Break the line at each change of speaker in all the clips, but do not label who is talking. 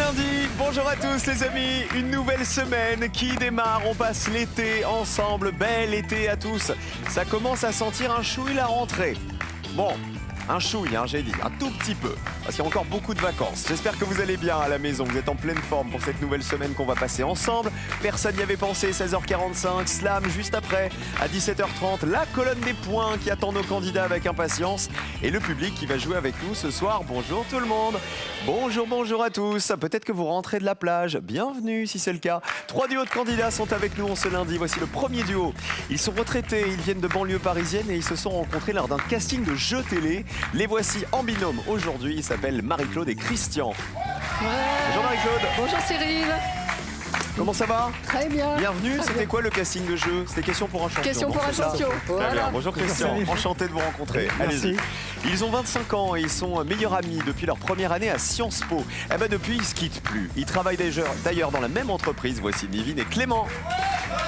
lundi, bonjour à tous les amis, une nouvelle semaine qui démarre, on passe l'été ensemble, bel été à tous. Ça commence à sentir un chouille la rentrée. Bon, un chouille, j'ai dit, un tout petit peu, parce qu'il y a encore beaucoup de vacances. J'espère que vous allez bien à la maison, vous êtes en pleine forme pour cette nouvelle semaine qu'on va passer ensemble. Personne n'y avait pensé, 16h45, slam juste après, à 17h30, la colonne des points qui attend nos candidats avec impatience et le public qui va jouer avec nous ce soir. Bonjour tout le monde, bonjour à tous. Peut-être que vous rentrez de la plage, bienvenue si c'est le cas. 3 duos de candidats sont avec nous ce lundi, voici le premier duo. Ils sont retraités, ils viennent de banlieue parisienne et ils se sont rencontrés lors d'un casting de jeux télé. Les voici en binôme aujourd'hui, ils s'appellent Marie-Claude et Christian. Bonjour Marie-Claude.
Bonjour Cyril.
Comment ça va?
Très bien.
Bienvenue, c'était quoi le casting de jeu? C'était question pour un champion.
Question pour un
c'est ça?
champion.
Très
Voilà.
bien, bonjour Christian, enchanté de vous rencontrer. Allez-y. Ils ont 25 ans et ils sont meilleurs amis depuis leur première année à Sciences Po. Eh ben depuis, ils se quittent plus. Ils travaillent d'ailleurs dans la même entreprise. Voici Nivine et Clément.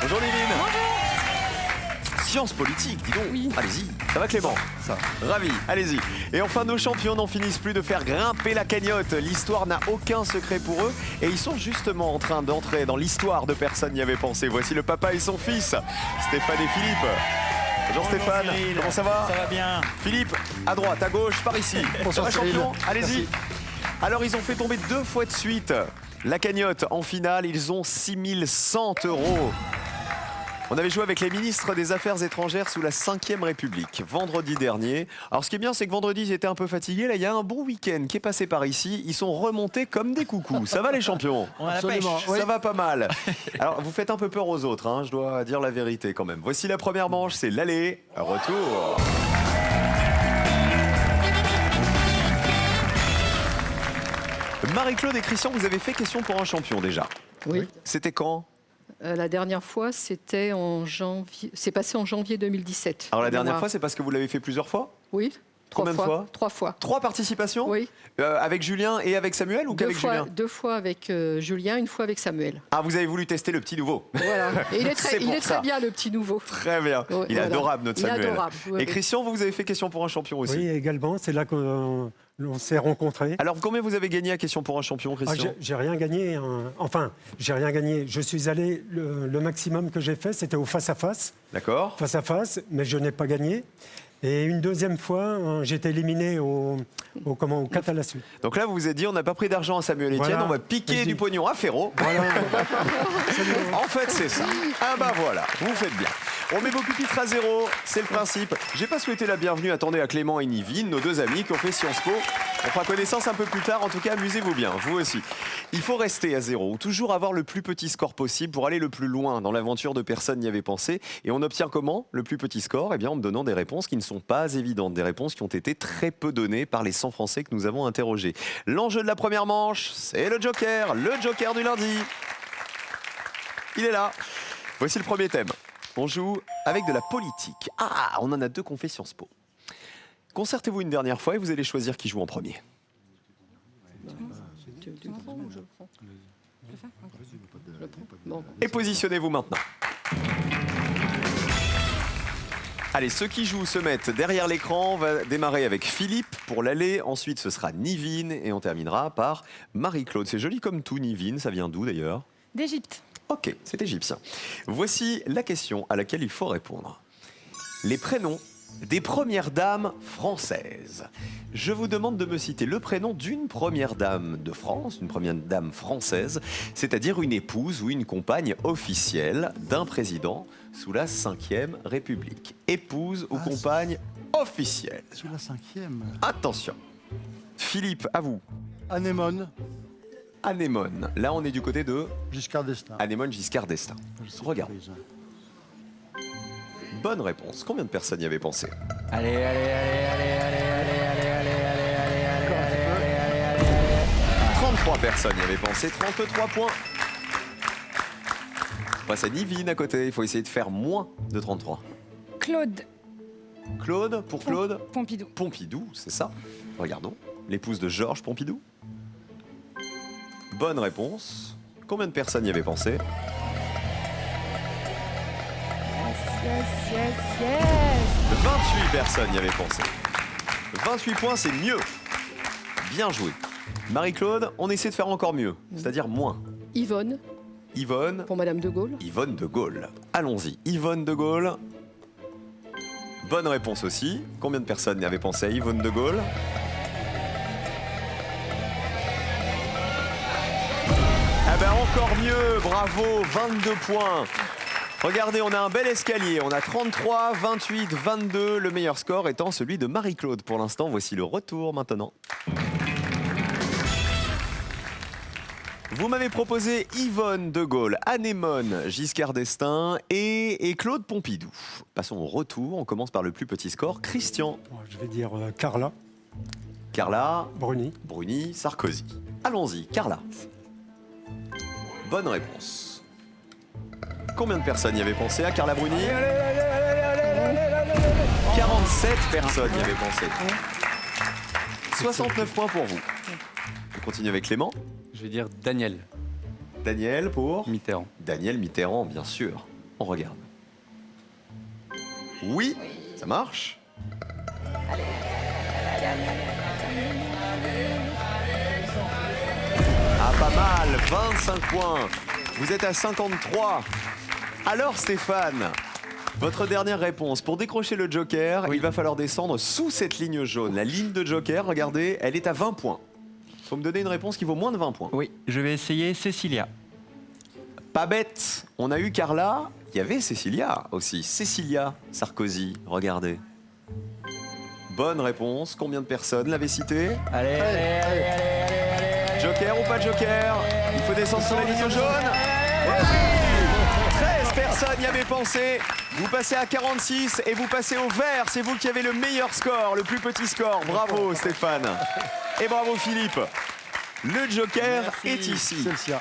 Bonjour Nivine. Bonjour. Sciences politiques, dis donc.
Oui.
Allez-y. Ça va Clément? Ça. Ravi, allez-y. Et enfin, nos champions n'en finissent plus de faire grimper la cagnotte. L'histoire n'a aucun secret pour eux et ils sont justement en train d'entrer dans l'histoire de personne n'y avait pensé. Voici le papa et son fils, Stéphane et Philippe. Bonjour Stéphane,
Cyril.
comment ça va?
Ça va bien.
Philippe, à droite, à gauche, par ici.
Bonsoir
Ça va,
Cyril.
champion? Allez-y.
Merci.
Alors, ils ont fait tomber 2 fois de suite la cagnotte. En finale, ils ont 6100 €. On avait joué avec les ministres des Affaires étrangères sous la 5e République, vendredi dernier. Alors ce qui est bien, c'est que vendredi, ils étaient un peu fatigués. Là, il y a un bon week-end qui est passé par ici. Ils sont remontés comme des coucous. Ça va les champions?
On a la pêche.
Ça va pas mal. Alors, vous faites un peu peur aux autres, je dois dire la vérité quand même. Voici la première manche, c'est l'aller, retour. Marie-Claude et Christian, vous avez fait question pour un champion déjà.
Oui.
C'était quand?
La dernière fois, c'était en janvier. C'est passé en janvier 2017.
Alors la
de
dernière
mémoire.
fois, c'est parce que vous l'avez fait plusieurs fois?
Oui.
Combien de fois?
3 fois.
3 participations?
Oui.
Avec Julien et avec Samuel ou qu'avec Julien?
2 fois avec Julien, 1 fois avec Samuel.
Ah, vous avez voulu tester le petit nouveau.
Voilà. Et il est
C'est pour ça.
très bien, le petit nouveau.
Très bien.
Oui,
Il est
voilà.
adorable, notre
Il est
Samuel.
adorable, oui,
Et
oui.
Christian, vous avez fait question pour un champion aussi.
Oui, également, c'est là qu'on s'est rencontrés.
Alors, combien vous avez gagné à question pour un champion,
Ah,
Christian?
j'ai rien gagné. Enfin, j'ai rien gagné. Je suis allé, le maximum que j'ai fait, c'était au face-à-face.
D'accord.
Face-à-face, mais je n'ai pas gagné. Et une deuxième fois, j'ai été éliminé au 4 à la suite.
Donc là, vous vous êtes dit, on n'a pas pris d'argent à Samuel Etienne,
Voilà.
on va piquer
Vas-y.
du pognon à Féraud.
Voilà.
En fait, c'est ça. Ah bah voilà, vous faites bien. On met vos pupitres à 0, c'est le principe. J'ai pas souhaité la bienvenue, attendez, à Clément et Nivine, nos 2 amis qui ont fait Sciences Po. On fera connaissance un peu plus tard, en tout cas, amusez-vous bien, vous aussi. Il faut rester à 0, ou toujours avoir le plus petit score possible pour aller le plus loin dans l'aventure de personne n'y avait pensé. Et on obtient comment le plus petit score? Eh bien, en me donnant des réponses qui ne sont pas évidentes, des réponses qui ont été très peu données par les 100 Français que nous avons interrogés. L'enjeu de la première manche, c'est le Joker du lundi. Il est là. Voici le premier thème. On joue avec de la politique. Ah, on en a 2 qu'on fait Sciences Po. Concertez-vous une dernière fois et vous allez choisir qui joue en premier.
Bon.
Et positionnez-vous maintenant. Allez, ceux qui jouent se mettent derrière l'écran. On va démarrer avec Philippe pour l'aller. Ensuite, ce sera Nivine et on terminera par Marie-Claude. C'est joli comme tout, Nivine. Ça vient d'où d'ailleurs?
D'Égypte.
Ok, c'est égyptien. Voici la question à laquelle il faut répondre. Les prénoms des premières dames françaises. Je vous demande de me citer le prénom d'une première dame de France, une première dame française, c'est-à-dire une épouse ou une compagne officielle d'un président sous la 5e République. Épouse ou compagne officielle.
Sous la 5e.
Attention. Philippe, à vous.
Anémone,
Anémone. Là, on est du côté de
Giscard d'Estaing.
Anémone Giscard d'Estaing. Regarde. Bonne réponse. Combien de personnes y avaient pensé?
Allez, allez, allez, allez, allez, allez, allez, allez, allez, allez, allez.
33 personnes y avaient pensé, 33 points. On passe à Nivine à côté, il faut essayer de faire moins de 33.
Claude
Claude, pour Claude
Pompidou.
Pompidou, c'est ça. Regardons, l'épouse de Georges Pompidou. Bonne réponse. Combien de personnes y avaient pensé?
Yes, yes, yes.
28 personnes y avaient pensé. 28 points, c'est mieux. Bien joué. Marie-Claude, on essaie de faire encore mieux, c'est-à-dire moins.
Yvonne,
Yvonne.
pour Madame de Gaulle.
Yvonne de Gaulle. Allons-y. Yvonne de Gaulle. Bonne réponse aussi. Combien de personnes y avaient pensé à Yvonne de Gaulle? Ah ben encore mieux, bravo, 22 points. Regardez, on a un bel escalier, on a 33, 28, 22, le meilleur score étant celui de Marie-Claude. Pour l'instant, voici le retour maintenant. Vous m'avez proposé Yvonne de Gaulle, Anémone, Giscard d'Estaing et Claude Pompidou. Passons au retour, on commence par le plus petit score, Christian.
Bon, je vais dire Carla
Carla,
Bruni.
Bruni, Sarkozy. Allons-y, Carla. Bonne réponse. Combien de personnes y avaient pensé à Carla Bruni? 47 personnes y avaient pensé. 69 points pour vous. On continue avec Clément.
Je vais dire Daniel
Daniel pour
Mitterrand.
Daniel Mitterrand, bien sûr. On regarde. Oui, ça marche. Ah, pas mal, 25 points. Vous êtes à 53. Alors Stéphane, votre dernière réponse. Pour décrocher le joker, il va falloir descendre sous cette ligne jaune. La ligne de joker, regardez, elle est à 20 points. Il faut me donner une réponse qui vaut moins de 20 points.
Oui, je vais essayer Cécilia.
Pas bête. On a eu Carla, il y avait Cécilia aussi. Cécilia Sarkozy, regardez. Bonne réponse. Combien de personnes l'avaient cité?
Allez, allez, allez, allez.
Joker ou pas de joker? Il faut descendre sur la ligne jaune. Oui, 13 personnes y avaient pensé. Vous passez à 46 et vous passez au vert. C'est vous qui avez le meilleur score, le plus petit score. Bravo Stéphane. Et bravo Philippe. Le joker est ici.
C'est le sien.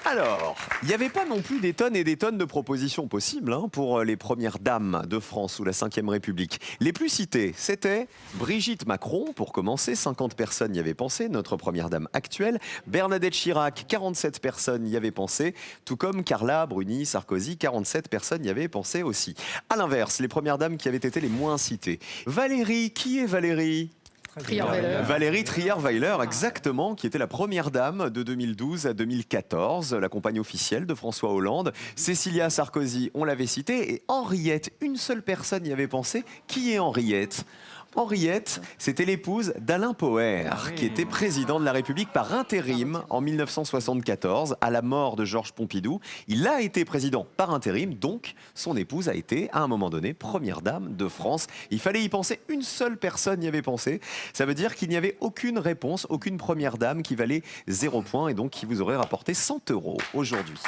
Alors, il n'y avait pas non plus des tonnes et des tonnes de propositions possibles pour les premières dames de France sous la Ve République. Les plus citées, c'était Brigitte Macron, pour commencer, 50 personnes y avaient pensé, notre première dame actuelle. Bernadette Chirac, 47 personnes y avaient pensé, tout comme Carla Bruni, Sarkozy, 47 personnes y avaient pensé aussi. À l'inverse, les premières dames qui avaient été les moins citées. Valérie, qui est Valérie ?
Trierweiler.
Valérie Trierweiler, exactement, qui était la première dame de 2012 à 2014, la compagne officielle de François Hollande. Cécilia Sarkozy, on l'avait citée, et Henriette, une seule personne y avait pensé. Qui est Henriette ? Henriette, c'était l'épouse d'Alain Poher, qui était président de la République par intérim en 1974, à la mort de Georges Pompidou. Il a été président par intérim, donc son épouse a été, à un moment donné, première dame de France. Il fallait y penser, une seule personne y avait pensé. Ça veut dire qu'il n'y avait aucune réponse, aucune première dame qui valait 0 points et donc qui vous aurait rapporté 100 € aujourd'hui.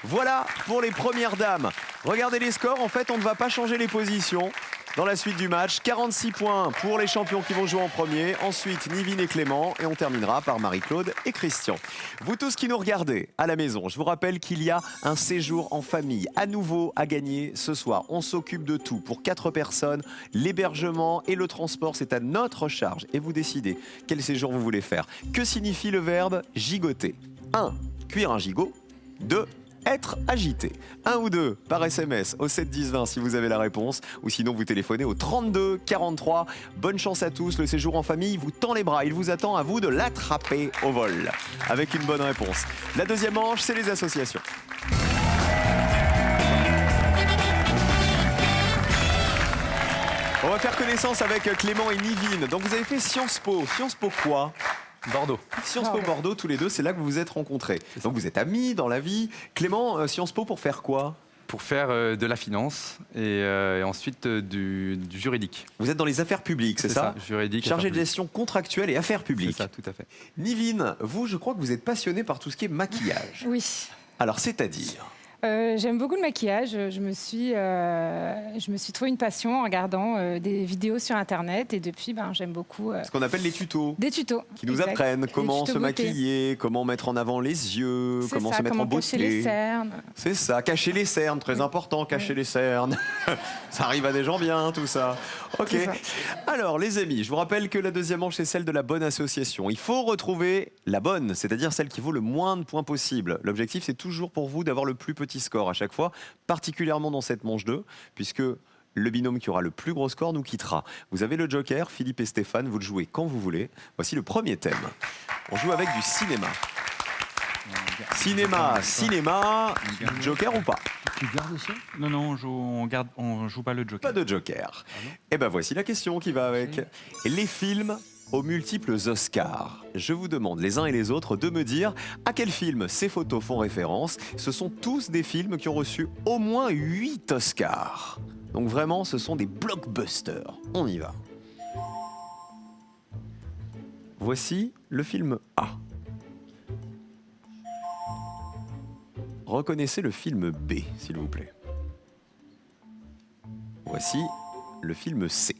Voilà pour les premières dames. Regardez les scores, en fait, on ne va pas changer les positions. Dans la suite du match, 46 points pour les champions qui vont jouer en premier. Ensuite, Nivine et Clément. Et on terminera par Marie-Claude et Christian. Vous tous qui nous regardez à la maison, je vous rappelle qu'il y a un séjour en famille à nouveau à gagner ce soir. On s'occupe de tout pour 4 personnes. L'hébergement et le transport, c'est à notre charge. Et vous décidez quel séjour vous voulez faire. Que signifie le verbe gigoter? 1. Cuire un gigot. 2. Être agité. 1 ou 2 par SMS au 7 10 20 si vous avez la réponse, ou sinon vous téléphonez au 32 43. Bonne chance à tous, le séjour en famille vous tend les bras, il vous attend, à vous de l'attraper au vol avec une bonne réponse. La deuxième manche, c'est les associations. On va faire connaissance avec Clément et Nivine. Donc vous avez fait Sciences Po. Sciences Po quoi ?
Bordeaux.
Sciences Po Bordeaux, tous les deux, c'est là que vous vous êtes rencontrés. Donc vous êtes amis dans la vie. Clément, Sciences Po pour faire quoi ?
Pour faire de la finance et ensuite du juridique.
Vous êtes dans les affaires publiques, c'est ça ?
Juridique.
Chargé de
affaires
gestion contractuelle et affaires
publiques.
publiques.
C'est ça, tout à fait.
Nivine, vous, je crois que vous êtes passionné par tout ce qui est maquillage.
Oui.
Alors, c'est-à-dire ?
J'aime beaucoup le maquillage. Je me suis trouvé une passion en regardant des vidéos sur Internet. Et depuis, j'aime beaucoup...
Ce qu'on appelle les tutos.
Des tutos.
Qui nous
exact.
apprennent
Des
comment
tutos
se
beauté.
maquiller, comment mettre en avant les yeux,
C'est
comment
ça,
se mettre en
comment cacher les
beauté.
cernes.
C'est ça, cacher les cernes, très important, cacher les cernes. Ça arrive à des gens bien, tout ça. Ok.
C'est ça.
Alors, les amis, je vous rappelle que la deuxième manche, c'est celle de la bonne association. Il faut retrouver la bonne, c'est-à-dire celle qui vaut le moins de points possible. L'objectif, c'est toujours pour vous d'avoir le plus petit score à chaque fois, particulièrement dans cette manche 2, puisque Le binôme qui aura le plus gros score nous quittera. Vous avez le joker, Philippe et Stéphane, vous le jouez quand vous voulez. Voici le premier thème. On joue avec du cinéma. Cinéma, joker ou pas?
Tu gardes ça?
Non, non, on joue pas le joker.
Pas de joker. Et ben voici la question qui va avec. Les films aux multiples Oscars. Je vous demande les uns et les autres de me dire à quel film ces photos font référence. Ce sont tous des films qui ont reçu au moins 8 Oscars. Donc vraiment, ce sont des blockbusters. On y va. Voici le film A. Reconnaissez le film B, s'il vous plaît. Voici le film C.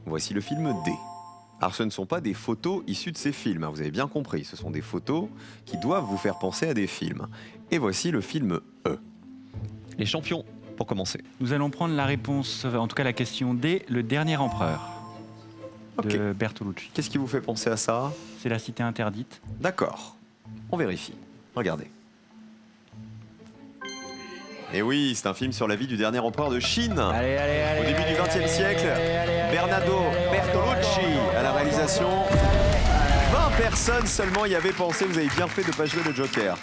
Voici le film D. Alors ce ne sont pas des photos issues de ces films, hein, vous avez bien compris. Ce sont des photos qui doivent vous faire penser à des films. Et voici le film E. Les champions, pour commencer.
Nous allons prendre la réponse, en tout cas la question D, le dernier empereur de Bertolucci.
Qu'est-ce qui vous fait penser à ça?
C'est la cité interdite.
D'accord. On vérifie. Regardez. Et oui, c'est un film sur la vie du dernier empereur de Chine. Au début du XXe siècle, Bernardo Bertolucci à la réalisation. 20 personnes seulement y avaient pensé. Vous avez bien fait de ne pas jouer le joker.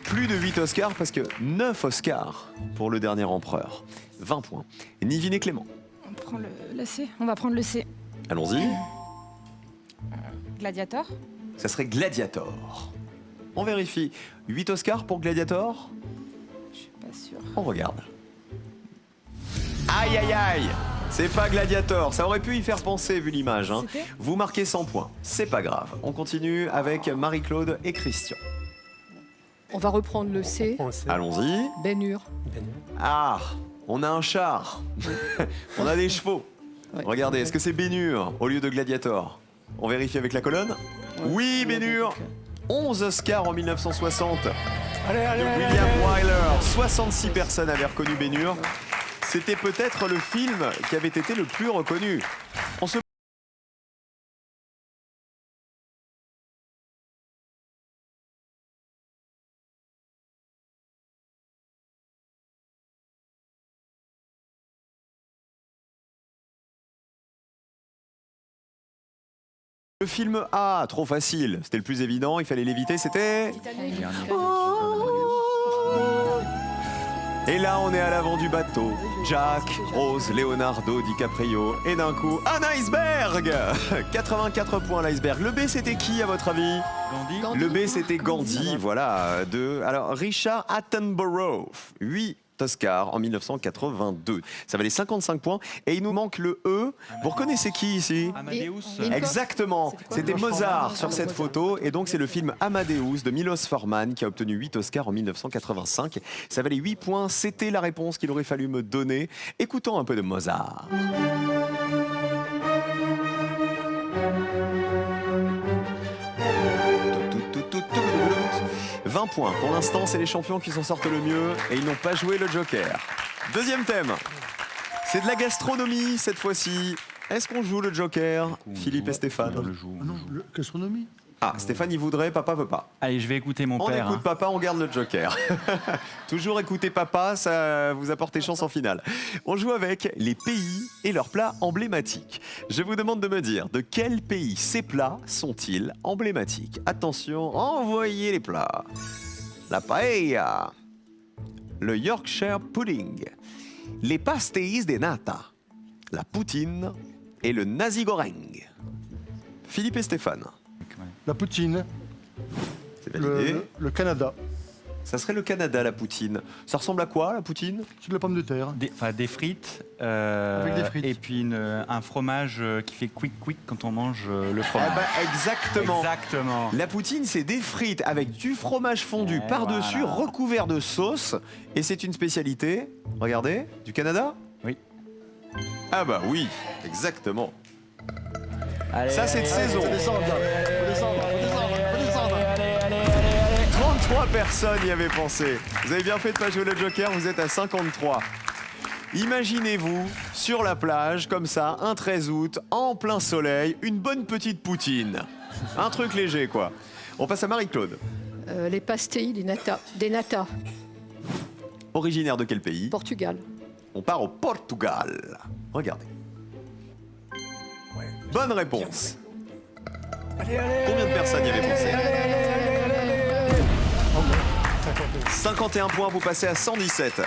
Plus de 8 Oscars parce que 9 Oscars pour le dernier empereur. 20 points. Nivine et Clément.
On prend le C. On va prendre le C.
Allons-y.
Gladiator.
Ça serait Gladiator. On vérifie. 8 Oscars pour Gladiator?
Je suis pas sûre.
On regarde. Aïe aïe aïe! C'est pas Gladiator, ça aurait pu y faire penser vu l'image. Hein.
C'était ?
Vous marquez 100 points, c'est pas grave. On continue avec Marie-Claude et Christian.
On va reprendre le C.
On sait.
Allons-y.
Ben-Hur.
Ah, on a un char. On a des chevaux.
Ouais.
Regardez, est-ce que c'est Ben-Hur au lieu de Gladiator? On vérifie avec la colonne. Oui, Ben-Hur. 11 Oscars en 1960. De William Wyler. 66 personnes avaient reconnu Ben-Hur. C'était peut-être le film qui avait été le plus reconnu. On se Le film A, trop facile. C'était le plus évident, il fallait l'éviter, c'était... Et là, on est à l'avant du bateau. Jack, Rose, Leonardo, DiCaprio. Et d'un coup, un iceberg. 84 points l'iceberg. Le B, c'était qui, à votre avis?
Gandhi.
Le B, c'était Gandhi, voilà. Alors, Richard Attenborough, 8 Oscars en 1982. Ça valait 55 points. Et il nous manque le E. Vous reconnaissez qui ici?
Amadeus.
Et-
Exactement, c'était Mozart sur cette photo et donc c'est le film Amadeus de Milos Forman qui a obtenu 8 Oscars en 1985. Ça valait 8 points, c'était la réponse qu'il aurait fallu me donner. Écoutons un peu de Mozart. 20 points. Pour l'instant, c'est les champions qui s'en sortent le mieux et ils n'ont pas joué le joker. Deuxième thème. C'est de la gastronomie cette fois-ci. Est-ce qu'on joue le joker, Philippe et Stéphane?
On le joue.
Ah non, gastronomie.
Ah, Stéphane, il voudrait, papa veut pas.
Allez, je vais écouter mon
On
père.
écoute papa, on garde le joker. Toujours écouter papa, ça vous apporte chance en finale. On joue avec les pays et leurs plats emblématiques. Je vous demande de me dire de quel pays ces plats sont-ils emblématiques. Attention, envoyez les plats. La paella, le Yorkshire pudding, les pastéis de nata, la poutine et le nasi goreng. Philippe et Stéphane,
La poutine.
c'est validé.
Le Canada.
Ça serait le Canada, la poutine. Ça ressemble à quoi, la poutine?
C'est de la pomme de terre.
Des frites,
Avec des frites.
et puis un fromage qui fait quick quand on mange le
Ah
fromage.
bah exactement.
Exactement.
La poutine, c'est des frites avec du fromage fondu
Et
par-dessus,
voilà.
recouvert de sauce. Et c'est une spécialité, regardez, du Canada?
Oui.
Ah bah oui, exactement.
Allez,
Ça, c'est de saison.
Faut descendre, là. Faut descendre, faut descendre, faut descendre.
33 personnes y avaient pensé. Vous avez bien fait de pas jouer le joker, vous êtes à 53. Imaginez-vous sur la plage, comme ça, un 13 août, en plein soleil, une bonne petite poutine. Un truc léger, quoi. On passe à Marie-Claude.
Les pastéis des nata.
Originaire de quel pays?
Portugal.
On part au Portugal. Regardez. Bonne réponse. Combien de personnes y avaient pensé? 51 points, vous passez à 117.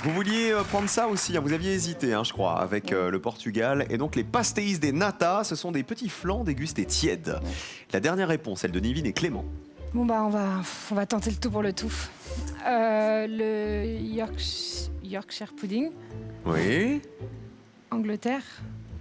Vous vouliez prendre ça aussi, hein, vous aviez hésité, hein, je crois, avec le Portugal. Et donc les pastéis des nata, ce sont des petits flancs dégustés tièdes. La dernière réponse, celle de Nivine et Clément.
Bon, bah, on va tenter le tout pour le tout. Le Yorkshire pudding,
Oui.
Angleterre.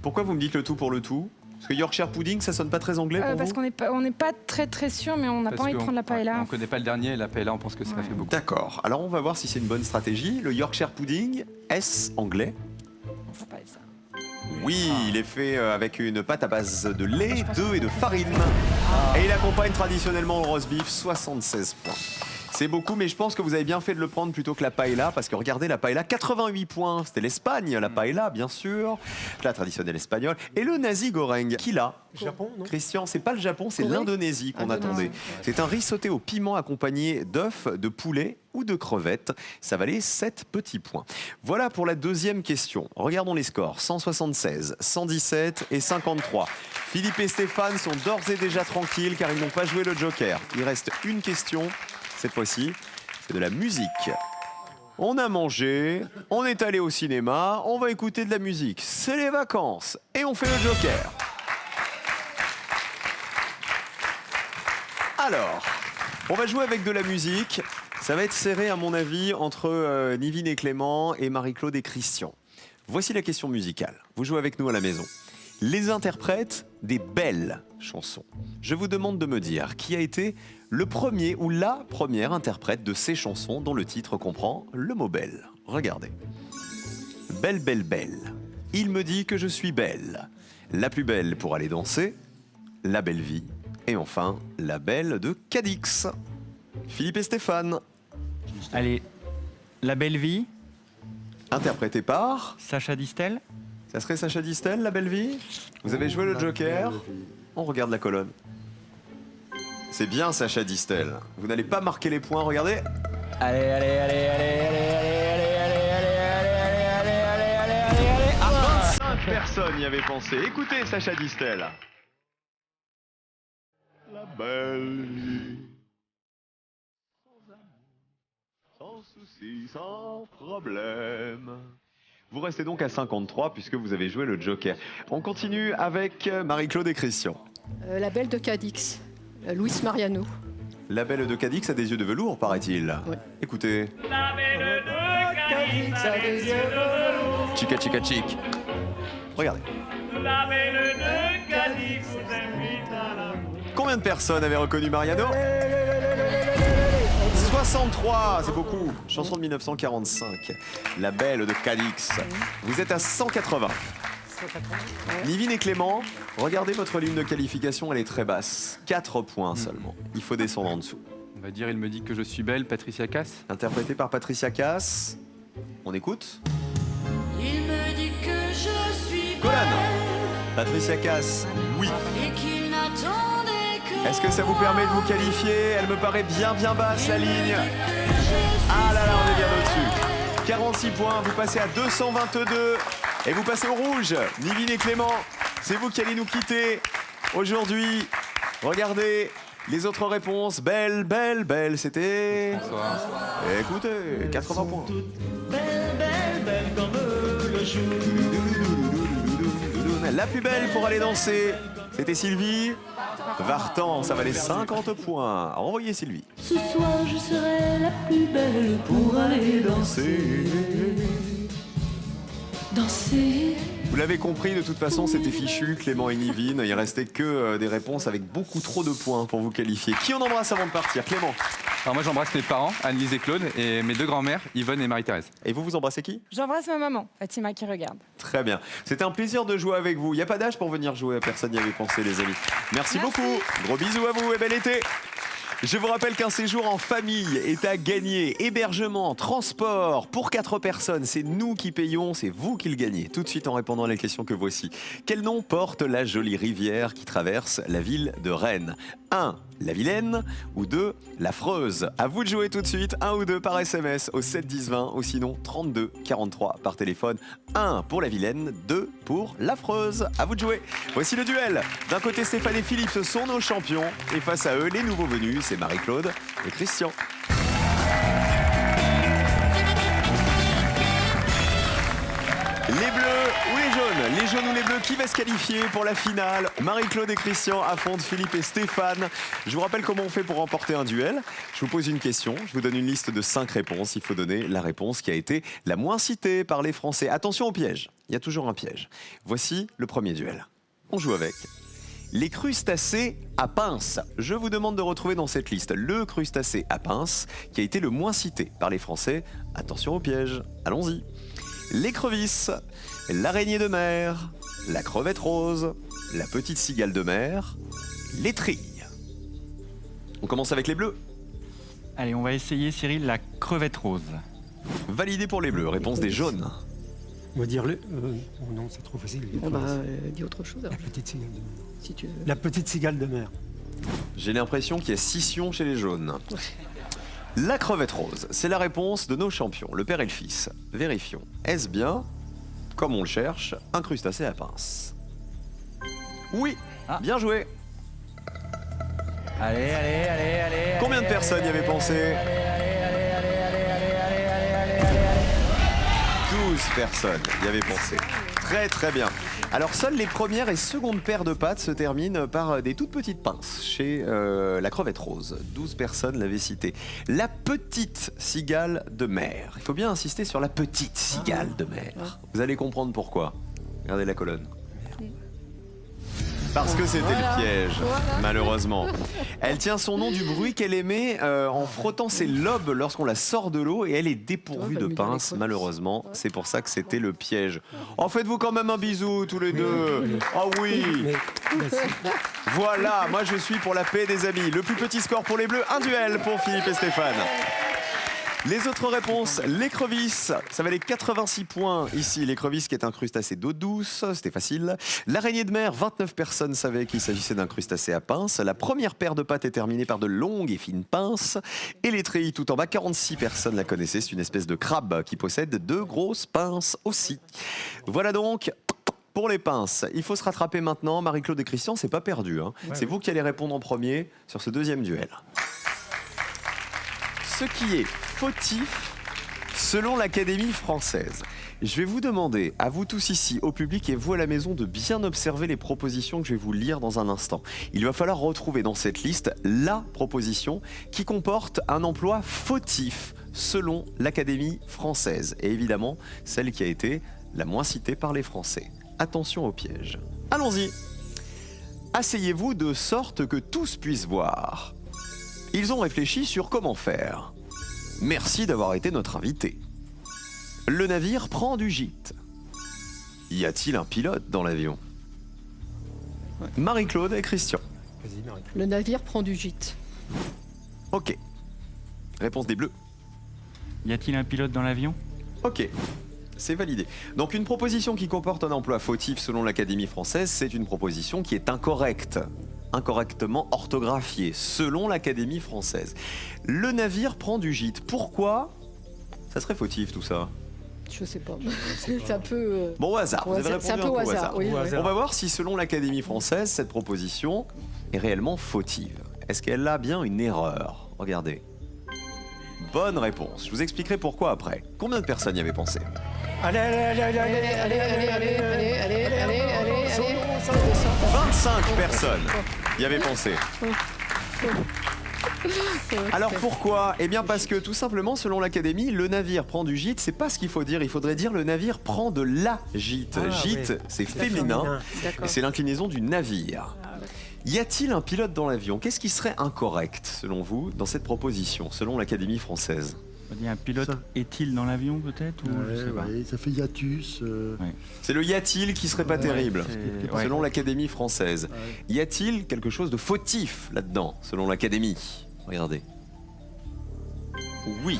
Pourquoi vous me dites le tout pour le tout? Parce que Yorkshire pudding, ça sonne pas très anglais pour
Parce
vous?
qu'on n'est pas très sûr, mais on n'a pas envie de prendre la paella.
On connaît pas le dernier, la paella, on pense que ça
Ouais.
fait beaucoup.
D'accord. Alors on va voir si c'est une bonne stratégie. Le Yorkshire pudding, est-ce anglais?
Faut pas dire ça.
Oui, il est fait avec une pâte à base de lait, d'œufs et de farine. Et il accompagne traditionnellement le roast beef, 76 points. C'est beaucoup, mais je pense que vous avez bien fait de le prendre plutôt que la paella, parce que regardez, la paella, 88 points. C'était l'Espagne, la paella, bien sûr, plat traditionnel espagnol. Et le nasi goreng, qui l'a?
Japon, non?
Christian, c'est pas le Japon, c'est
Corée.
l'Indonésie qu'on attendait. C'est un riz sauté au piment accompagné d'œufs, de poulet ou de crevettes. Ça valait 7 petits points. Voilà pour la deuxième question. Regardons les scores. 176, 117 et 53. Philippe et Stéphane sont d'ores et déjà tranquilles car ils n'ont pas joué le joker. Il reste une question. Cette fois-ci, c'est de la musique. On a mangé, on est allé au cinéma, on va écouter de la musique. C'est les vacances et on fait le joker. Alors, on va jouer avec de la musique. Ça va être serré, à mon avis, entre Nivine et Clément et Marie-Claude et Christian. Voici la question musicale. Vous jouez avec nous à la maison. Les interprètes des belles chansons. Je vous demande de me dire qui a été le premier ou la première interprète de ces chansons dont le titre comprend le mot belle. Regardez. Belle, belle, belle. Il me dit que je suis belle. La plus belle pour aller danser. La belle vie. Et enfin, la belle de Cadix. Philippe et Stéphane.
Allez, La Belle Vie,
Interprété par...
Sacha Distel.
Ça serait Sacha Distel, La Belle Vie? Vous avez joué le Joker? On regarde la colonne. C'est bien Sacha Distel. Vous n'allez pas marquer les points, regardez.
Allez, allez, allez, allez, allez, allez, allez, allez, allez, allez, allez, allez, allez.
Ah, 25 personnes y avaient pensé. Écoutez Sacha Distel. La belle vie. Sans souci, sans problème. Vous restez donc à 53 puisque vous avez joué le Joker. On continue avec Marie-Claude et Christian.
La Belle de Cadix. Luis Mariano.
La belle de Cadix a des yeux de velours, paraît-il.
Ouais.
Écoutez.
La belle de Cadix a des yeux de velours.
Chica chica chic. Regardez.
La belle de Cadix vous invite à l'amour.
Combien de personnes avaient reconnu Mariano? 63, c'est beaucoup. Chanson de 1945. La belle de Cadix. Vous êtes à 180. Nivine et Clément, regardez votre ligne de qualification, elle est très basse. 4 points seulement. Il faut descendre en dessous.
On va dire Il me dit que je suis belle, Patricia Cass.
Interprété par Patricia Cass. On écoute.
Il me dit que je suis
Colonne. Patricia Cass, oui.
et qu'il n'attendait que
Est-ce que ça vous permet de vous qualifier? Elle me paraît bien basse la ligne. Ah là là, on est bien au-dessus. 46 points, vous passez à 222 et vous passez au rouge. Nivine et Clément, c'est vous qui allez nous quitter aujourd'hui. Regardez les autres réponses. Belle, belle, belle, c'était...
Bonsoir.
Écoutez, 80 points.
Belle, belle, belle comme le jour.
La plus belle pour aller danser, c'était Sylvie Vartan, ça valait 50 points. Envoyez Sylvie.
ce soir je serai la plus belle pour aller danser. Danser.
Vous l'avez compris, de toute façon, c'était fichu, Clément et Nivine. Il restait que des réponses avec beaucoup trop de points pour vous qualifier. Qui on embrasse avant de partir? Clément.
Alors moi j'embrasse mes parents, Anne-Lise et Claude, et mes deux grands-mères, Yvonne et Marie-Thérèse.
Et vous embrassez qui?
J'embrasse ma maman, Fatima, qui regarde.
Très bien. C'était un plaisir de jouer avec vous. Il n'y a pas d'âge pour venir jouer, personne n'y avait pensé, les amis. Merci beaucoup. Gros bisous à vous et bel été. Je vous rappelle qu'un séjour en famille est à gagner. Hébergement, transport pour 4 personnes. C'est nous qui payons, c'est vous qui le gagnez. Tout de suite en répondant à la question que voici. Quel nom porte la jolie rivière qui traverse la ville de Rennes? 1. La Vilaine ou 2. La Freuse. À vous de jouer tout de suite, 1 ou 2 par SMS au 7 10 20 ou sinon 32 43 par téléphone. 1 pour la Vilaine, 2 pour la Freuse. À vous de jouer. Voici le duel. D'un côté, Stéphane et Philippe, ce sont nos champions. Et face à eux, les nouveaux venus, c'est Marie-Claude et Christian. Les bleus ou les jaunes? Les jaunes ou les bleus? Qui va se qualifier pour la finale? Marie-Claude et Christian affrontent Philippe et Stéphane. Je vous rappelle comment on fait pour remporter un duel. Je vous pose une question, je vous donne une liste de 5 réponses. Il faut donner la réponse qui a été la moins citée par les Français. Attention au piège, il y a toujours un piège. Voici le premier duel. On joue avec les crustacés à pince. Je vous demande de retrouver dans cette liste le crustacé à pince qui a été le moins cité par les Français. Attention au piège, allons-y. L'écrevisse, l'araignée de mer, la crevette rose, la petite cigale de mer, l'étrille. On commence avec les bleus.
Allez, on va essayer, Cyril, la crevette rose.
Validé pour les bleus. Réponse des jaunes.
On va dire le. Oh non, c'est trop facile.
Dis autre chose.
La
alors,
petite cigale de mer.
si tu veux.
La petite cigale de mer.
J'ai l'impression qu'il y a scission chez les jaunes. La crevette rose, c'est la réponse de nos champions, le père et le fils. Vérifions. Est-ce bien, comme on le cherche, un crustacé à pince? Oui, bien joué.
Allez.
Combien de personnes y avaient pensé? 12 personnes y avaient pensé. Très bien. Alors seules les premières et secondes paires de pattes se terminent par des toutes petites pinces chez la crevette rose. 12 personnes l'avaient cité. La petite cigale de mer. Il faut bien insister sur la petite cigale de mer. Vous allez comprendre pourquoi. Regardez la colonne. Parce que c'était le piège, malheureusement. Elle tient son nom du bruit qu'elle émet en frottant ses lobes lorsqu'on la sort de l'eau et elle est dépourvue de pince, malheureusement. C'est pour ça que c'était le piège. En faites-vous quand même un bisou tous les deux. Oh oui. Voilà, moi je suis pour la paix des amis. Le plus petit score pour les bleus, un duel pour Philippe et Stéphane. Les autres réponses, l'écrevisse, ça valait 86 points ici. L'écrevisse qui est un crustacé d'eau douce, c'était facile. L'araignée de mer, 29 personnes savaient qu'il s'agissait d'un crustacé à pince. La première paire de pattes est terminée par de longues et fines pinces. Et l'étrille tout en bas, 46 personnes la connaissaient. C'est une espèce de crabe qui possède 2 grosses pinces aussi. Voilà donc pour les pinces. Il faut se rattraper maintenant. Marie-Claude et Christian, c'est pas perdu. Hein. C'est vous qui allez répondre en premier sur ce deuxième duel. Ce qui est fautif selon l'Académie française. Je vais vous demander, à vous tous ici, au public et vous à la maison, de bien observer les propositions que je vais vous lire dans un instant. Il va falloir retrouver dans cette liste la proposition qui comporte un emploi fautif selon l'Académie française. Et évidemment, celle qui a été la moins citée par les Français. Attention au piège. Allons-y. Asseyez-vous de sorte que tous puissent voir. Ils ont réfléchi sur comment faire. Merci d'avoir été notre invité. Le navire prend du gîte. Y a-t-il un pilote dans l'avion? Marie-Claude et Christian.
Vas-y, Marie.
Le navire prend du gîte.
Ok. Réponse des bleus.
Y a-t-il un pilote dans l'avion?
Ok. C'est validé. Donc une proposition qui comporte un emploi fautif selon l'Académie française, c'est une proposition qui est incorrecte. Incorrectement orthographiée, selon l'Académie française. Le navire prend du gîte. Pourquoi ça serait fautif tout ça?
Je sais pas. C'est un peu.
Bon, au hasard. Vous avez
c'est un
répondu
peu au hasard. Oui,
On va voir si selon l'Académie française, cette proposition est réellement fautive. Est-ce qu'elle a bien une erreur? Regardez. Bonne réponse. Je vous expliquerai pourquoi après. Combien de personnes y avaient pensé?
Allez.
25 personnes y avaient pensé. Alors pourquoi? Eh bien parce que tout simplement, selon l'Académie, le navire prend du gîte, c'est pas ce qu'il faut dire. Il faudrait dire le navire prend de la gîte. Gîte, c'est féminin, et c'est l'inclinaison du navire. Y a-t-il un pilote dans l'avion? Qu'est-ce qui serait incorrect, selon vous, dans cette proposition, selon l'Académie française?
Il y a un pilote,
Ça.
est-il dans l'avion peut-être ou je sais pas.
Ça fait hiatus.
C'est le y a-t-il qui serait pas terrible,
c'est-
selon l'Académie française. Y a-t-il quelque chose de fautif là-dedans, selon l'Académie? Regardez. Oui.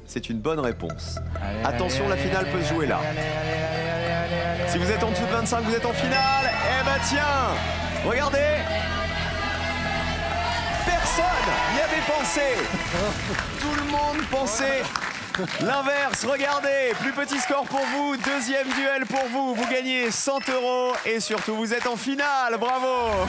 C'est une bonne réponse. Attention, la finale peut se jouer là. Si vous êtes en dessous de 25, vous êtes en finale. Eh ben tiens, regardez. Personne n'y avait pensé. Tout le monde pensait l'inverse. Regardez, plus petit score pour vous, deuxième duel pour vous. Vous gagnez 100 € et surtout vous êtes en finale. Bravo.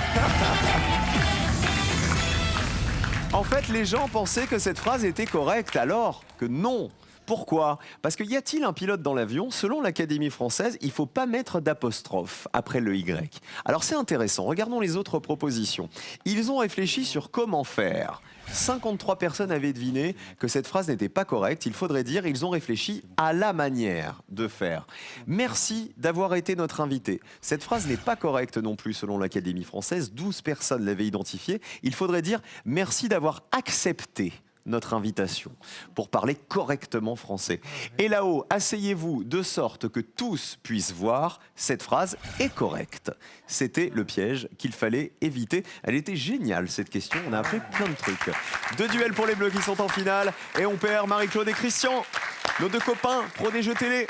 En fait, les gens pensaient que cette phrase était correcte, alors que non. Pourquoi ? Parce que y a-t-il un pilote dans l'avion ? Selon l'Académie française, il ne faut pas mettre d'apostrophe après le Y. Alors c'est intéressant, regardons les autres propositions. Ils ont réfléchi sur comment faire. 53 personnes avaient deviné que cette phrase n'était pas correcte. Il faudrait dire, ils ont réfléchi à la manière de faire. Merci d'avoir été notre invité. Cette phrase n'est pas correcte non plus selon l'Académie française. 12 personnes l'avaient identifiée. Il faudrait dire, merci d'avoir accepté notre invitation pour parler correctement français. Et là-haut, asseyez-vous de sorte que tous puissent voir, cette phrase est correcte. C'était le piège qu'il fallait éviter. Elle était géniale cette question, on a appris plein de trucs. 2 duels pour les Bleus qui sont en finale et on perd Marie-Claude et Christian, nos 2 copains pro des jeux télé.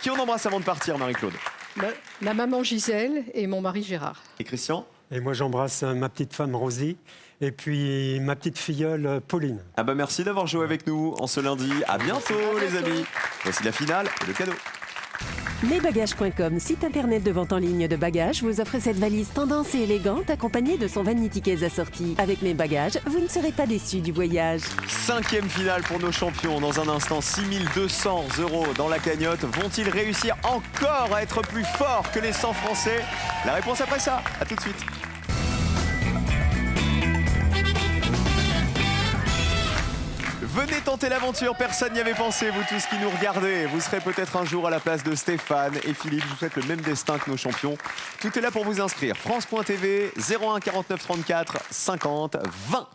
Qui on embrasse avant de partir, Marie-Claude ?
Ma maman Gisèle et mon mari Gérard.
Et Christian ?
Et moi, j'embrasse ma petite femme Rosie et puis ma petite filleule Pauline.
Ah bah merci d'avoir joué avec nous en ce lundi. À bientôt les amis. Voici la finale et le cadeau.
Mesbagages.com, site internet de vente en ligne de bagages, vous offre cette valise tendance et élégante accompagnée de son vanity case assorti. Avec Mes Bagages, vous ne serez pas déçus du voyage.
5e finale pour nos champions. Dans un instant, 6200 € dans la cagnotte. Vont-ils réussir encore à être plus forts que les 100 Français ? La réponse après ça. À tout de suite. Venez tenter l'aventure, personne n'y avait pensé, vous tous qui nous regardez. Vous serez peut-être un jour à la place de Stéphane et Philippe. Je vous souhaite le même destin que nos champions. Tout est là pour vous inscrire. France.tv, 01 49 34 50 20.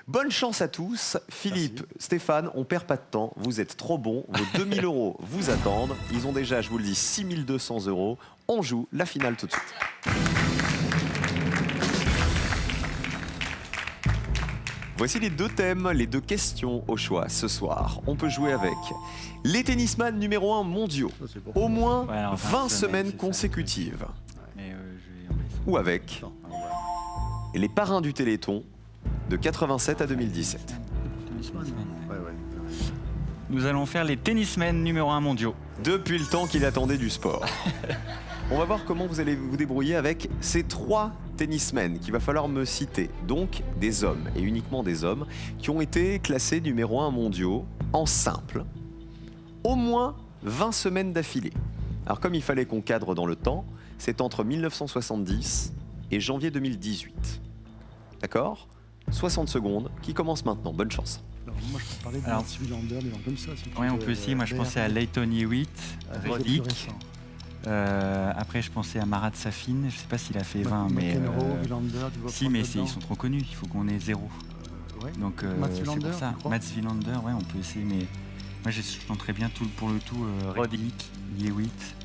Bonne chance à tous. Philippe, merci. Stéphane, on perd pas de temps. Vous êtes trop bons. Vos 2000 € vous attendent. Ils ont déjà, je vous le dis, 6200 €. On joue la finale tout de suite. Voici les 2 thèmes, les 2 questions au choix ce soir. On peut jouer avec les tennisman numéro 1 mondiaux, au moins 20 semaines consécutives. Ou avec les parrains du Téléthon de 87 à 2017.
Nous allons faire les tennismen numéro 1 mondiaux.
Depuis le temps qu'il attendait du sport. On va voir comment vous allez vous débrouiller avec ces 3 tennismen qu'il va falloir me citer. Donc des hommes, et uniquement des hommes, qui ont été classés numéro 1 mondiaux en simple, au moins 20 semaines d'affilée. Alors comme il fallait qu'on cadre dans le temps, c'est entre 1970 et janvier 2018. D'accord ? 60 secondes, qui commence maintenant. Bonne chance.
Alors, moi, je peux parler de Mats Wilander, des gens comme ça.
Oui, on peut aussi. Moi, je pensais à Lleyton Hewitt, Roddick. Après, je pensais à Marat Safin. Je ne sais pas s'il a fait 20, mais... Si, mais ils sont trop connus. Il faut qu'on ait 0. Donc, c'est pour ça. Mats Wilander, ouais, on peut essayer, mais... Moi, je tenterais bien tout pour le tout Roddick, Hewitt,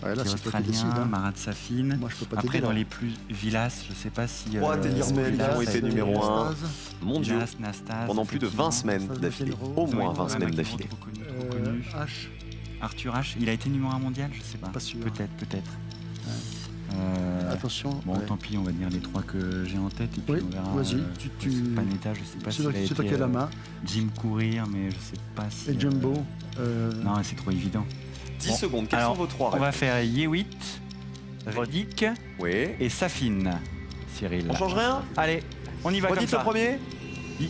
ouais, là,
qui est australien, Marat Safin.
Moi, je peux pas
après, dans les plus Vilas, je ne sais pas si...
3 tennismen qui ont été numéro 1 mondiaux
Nastase,
pendant plus de 20 semaines d'affilée. Au moins 20 semaines d'affilée.
H.
Arthur H, il a été numéro 1 mondial, je sais pas.
Pas sûr.
Peut-être.
Attention.
Bon, tant pis, on va dire les 3 que j'ai en tête et puis
oui,
on verra.
Vas-y,
Panetta, je sais pas s'il a été.
C'est toi qui as la main.
Jim Courir, mais je sais pas si.
Et Jumbo.
Non, c'est trop évident.
10 secondes, quels sont vos 3
On va faire Hewitt, Roddick et Safin, Cyril.
On change rien ?
Allez, on y va.
Redites
comme ça.
le premier.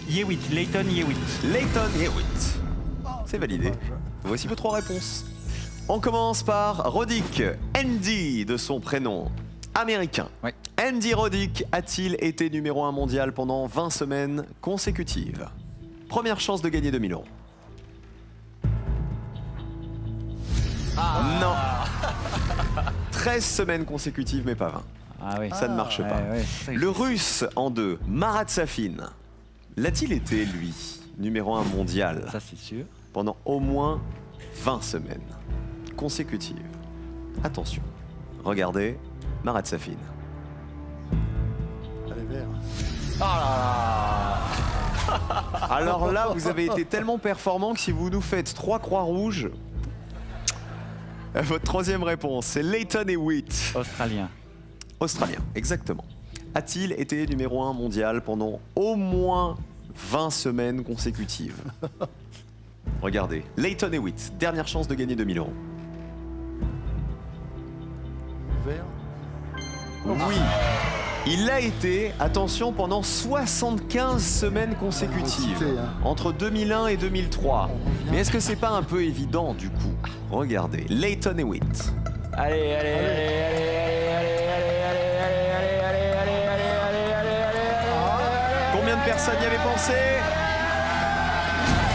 Hewitt, Lleyton Hewitt.
Lleyton Hewitt. C'est validé. Voici vos 3 réponses. On commence par Roddick, Andy de son prénom, américain.
Ouais.
Andy Roddick a-t-il été numéro 1 mondial pendant 20 semaines consécutives ? Première chance de gagner 2000 €. Non. 13 semaines consécutives mais pas 20.
Ah oui.
Ça ne marche pas. Le russe en 2, Marat Safin. L'a-t-il été, lui, numéro 1 mondial ?
Ça, c'est sûr.
Pendant au moins 20 semaines consécutives. Attention, regardez Marat Safin.
Allez, vert.
Oh là là.
Alors là, vous avez été tellement performant que si vous nous faites 3 croix rouges, votre troisième réponse, c'est Leighton Hewitt.
Australien.
Australien, exactement. A-t-il été numéro 1 mondial pendant au moins 20 semaines consécutives? Regardez, Leighton Hewitt, dernière chance de gagner 2000 €.
Vert.
Oui, il l'a été, attention, pendant 75 semaines consécutives,
Cité, hein.
entre 2001 et 2003. Mais est-ce que c'est pas un peu évident du coup? Regardez, Leighton Hewitt.
Allez, allez, allez, allez, allez,
Combien de personnes y avaient pensé?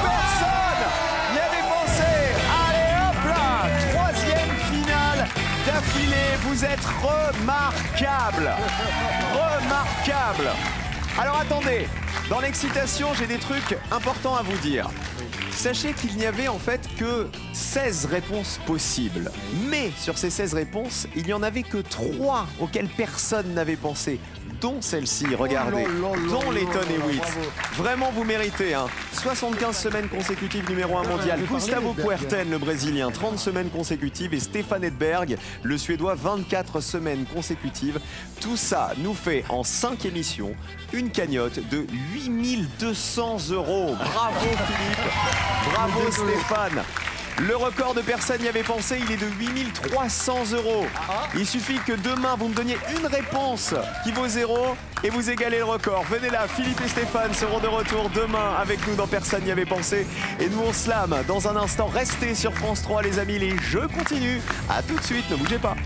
Personne n'y avait pensé. Allez hop là, troisième finale d'affilée. Vous êtes remarquable. Remarquable. Alors attendez, dans l'excitation, j'ai des trucs importants à vous dire. Sachez qu'il n'y avait en fait que 16 réponses possibles. Mais sur ces 16 réponses, il n'y en avait que 3 auxquelles personne n'avait pensé. Dont celle-ci, regardez, dont Leighton Hewitt. Vraiment, vous méritez. 75 semaines consécutives numéro 1 mondial. Gustavo Kuerten, le Brésilien, 30 semaines consécutives. Et Stefan Edberg, le Suédois, 24 semaines consécutives. Tout ça nous fait, en 5 émissions, une cagnotte de 8200 €. Bravo Philippe, bravo Stéphane. Le record de personnes y avait pensé, il est de 8300 €. Il suffit que demain, vous me donniez une réponse qui vaut 0 et vous égalez le record. Venez là, Philippe et Stéphane seront de retour demain avec nous dans Personne n'y avait pensé. Et nous, on slam dans un instant. Restez sur France 3, les amis, les jeux continuent. À tout de suite, ne bougez pas.